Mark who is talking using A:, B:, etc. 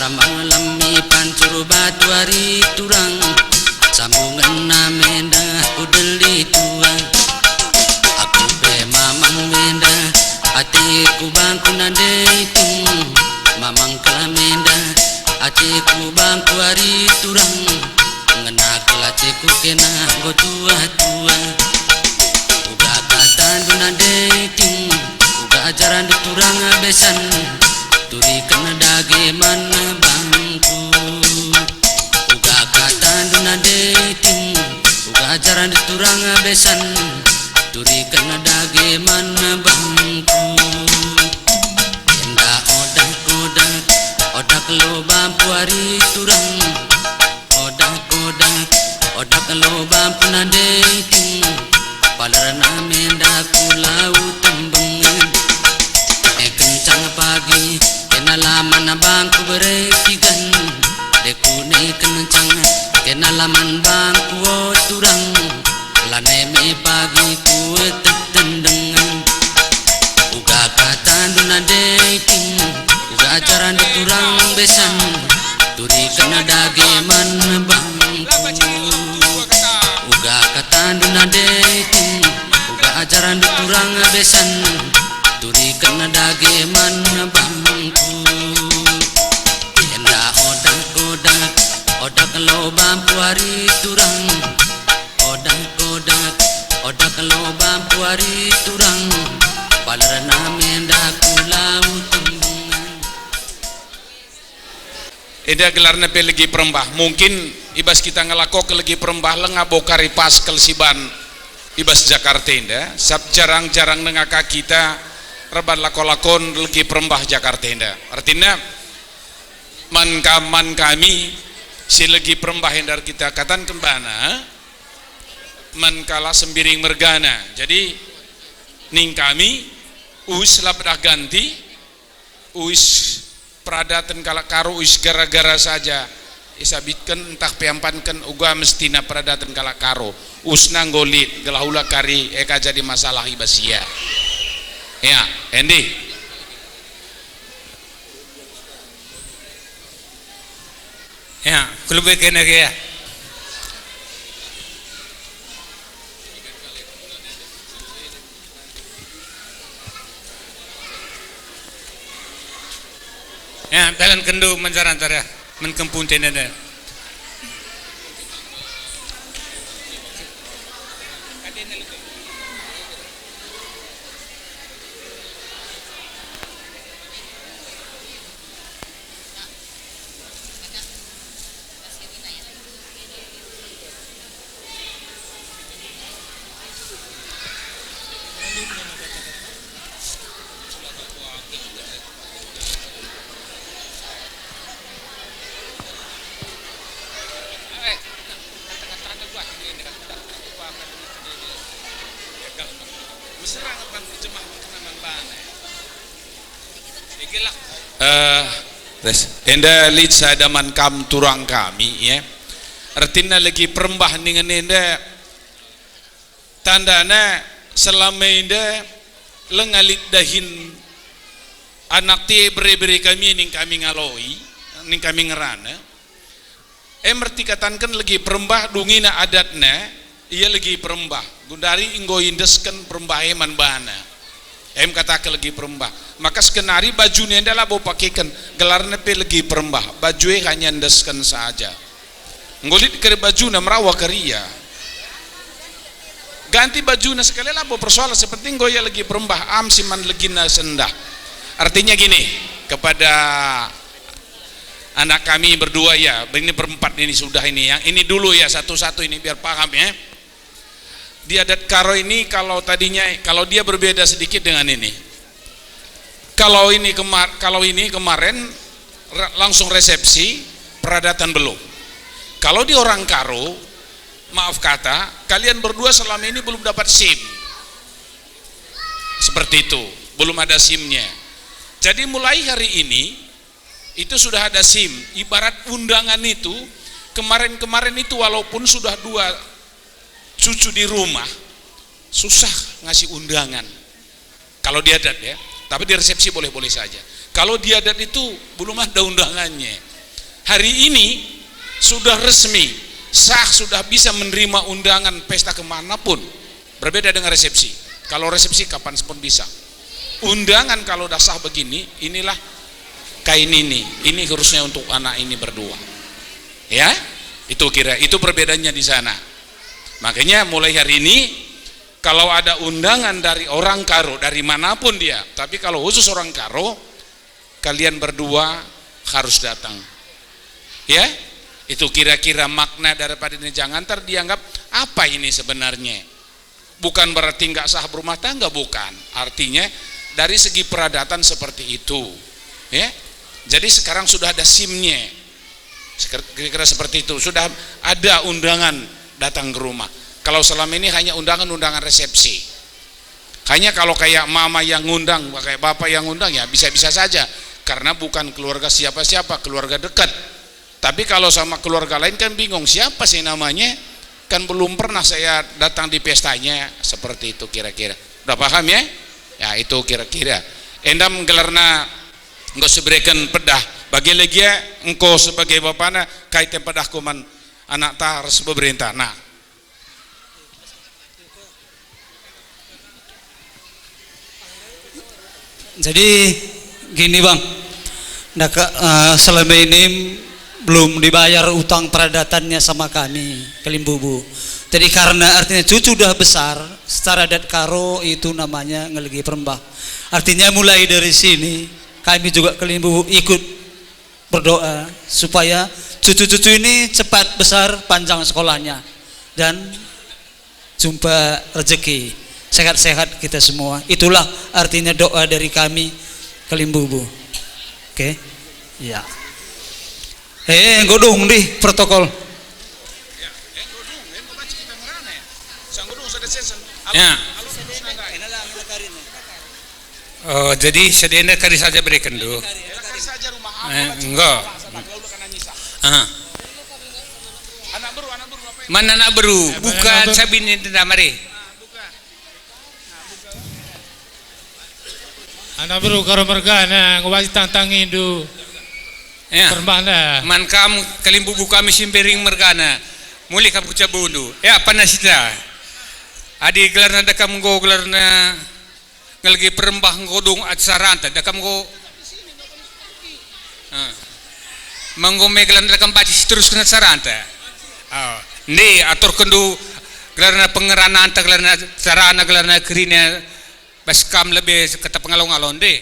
A: Sarambang lami pancur batu hari turang sambungan namenda kudeli tuang aku be mamang menda atiku bangku nandeitung mamang kalamenda atiku bangku hari turang ngena kelaceku kena go tua-tua uga katandu nandeiting uga ajaran diturang besan turi kena dage mana bangku uga katandu nandeiting uga ajaran diturang besan turi kena dage mana bangku enda odak lo bampu hari turang odak lo bampu nandeiting palarana menda kulau tembengan kencang pagi kenalaman bangku berekigan deku ne kencang kenalaman bangku turang lane me pagi ku tendengan uga katandu nandeiting uga ajaran diturang besan turi kena dage man bangku uga katandu nandeiting uga ajaran diturang besan turi kena dage man bangku enda odak lo bampu hari turang odak lo bampu hari turang palarana menda kulau tembungan
B: eda gelarna pe lagi perembah mungkin ibas kita ngelakok lagi perembah lengabokari pas kelsiban ibas Jakarta inda sab jarang-jarang nengaka kita reban lakon lagi perembah Jakarta inda artinya man kami si lagi perembah yang dari kita katan kembana man kala sembiring mergana jadi ning kami us lapedah ganti us peradatan kala karo us gara-gara saja isabitkan entah peampankan uga mestina peradatan kala karo us nanggolit gelahula kari eka jadi masalah ibasia ya Endi
C: ya kulube kena ya ya dalam kendu menjarantara menkempun tenada
B: enda lid sadaman kam turang kami ya artinya lagi perembah dengan enda tandana selama enda lengalit dahin anak tie beri kami ning kami ngaloi ning kami ngerana merti katankan lagi perembah dungina adatna ia lagi perembah gundari inggo indeskan perembah eman bana katakan lagi perembah maka skenari bajunya adalah bawa pakaikan gelarnya pe lagi perembah bajunya hanya indeskan saja ngolit ke baju na merawa keria ganti baju na sekali lah bawa persoalan seperti ngoya lagi perembah am siman lagi na sendah artinya gini kepada anak kami berdua ya ini berempat ini sudah ini yang ini dulu ya satu-satu ini biar paham ya di adat karo ini kalau tadinya kalau dia berbeda sedikit dengan ini kalau ini kemarin langsung resepsi peradatan belum kalau di orang karo maaf kata kalian berdua selama ini belum dapat SIM seperti itu belum ada SIM-nya jadi mulai hari ini itu sudah ada SIM ibarat undangan itu kemarin-kemarin itu walaupun sudah 2 cucu di rumah susah ngasih undangan kalau di adat ya tapi di resepsi boleh-boleh saja kalau di adat itu belum ada undangannya hari ini sudah resmi sah, sudah bisa menerima undangan pesta kemanapun. Berbeda dengan resepsi. Kalau resepsi kapan pun bisa. Undangan kalau udah sah begini, inilah kain ini khususnya untuk anak ini berdua. Ya, itu perbedaannya di sana. Makanya mulai hari ini kalau ada undangan dari orang Karo, dari manapun dia, tapi kalau khusus orang Karo, kalian berdua harus datang. Ya, itu kira-kira makna daripada ini. Jangan terdianggap apa ini sebenarnya. Bukan berarti nggak sah berumah tangga, bukan. Artinya dari segi peradatan seperti itu. Ya, jadi sekarang sudah ada SIM-nya. Kira-kira seperti itu. Sudah ada undangan datang ke rumah. Kalau selama ini hanya undangan-undangan resepsi. Hanya kalau kayak mama yang ngundang, kayak bapak yang ngundang, ya bisa-bisa saja. Karena bukan keluarga siapa-siapa, keluarga dekat. Tapi kalau sama keluarga lain kan bingung, siapa sih namanya? Kan belum pernah saya datang di pestanya. Seperti itu kira-kira. Udah paham ya? Ya itu kira-kira. Endam gelarna engkau seberikan pedah. Bagi lagi ya, engkau sebagai bapaknya kaitan pedah kuman anak tak harus pemerintah. Nah,
D: jadi gini bang, selama ini belum dibayar utang peradatannya sama kami Kelimbubu. Jadi karena artinya cucu udah besar, secara adat Karo itu namanya ngelegi perembah. Artinya mulai dari sini kami juga Kelimbubu ikut berdoa supaya cucu-cucu ini cepat besar, panjang sekolahnya dan jumpa rezeki, sehat-sehat kita semua. Itulah artinya doa dari kami Kelimbubu. Oke, ya. Godong di protokol.
C: Ya. Oh, jadi sedenda kari saja berikan dulu. Enggak. Mana anak baru? Bukan sabin ini mari.
E: Anak baru karo mergana ngawasi tantangin du.
C: Ya.
E: Permana.
C: Man kamu Kelimbubu kami simpering mergana. Muli kamu cabundu. Ya panasita. Adi gelarna da kamu go gelarna ngelgi perembah ngodong acaranta da kamu go. Manggome gelarna da kamu baci terus kena saranta. Ni atur kendu gelarna pengerana anta gelarna sarana gelarna kerina baskam lebih kata pengalong-along deh.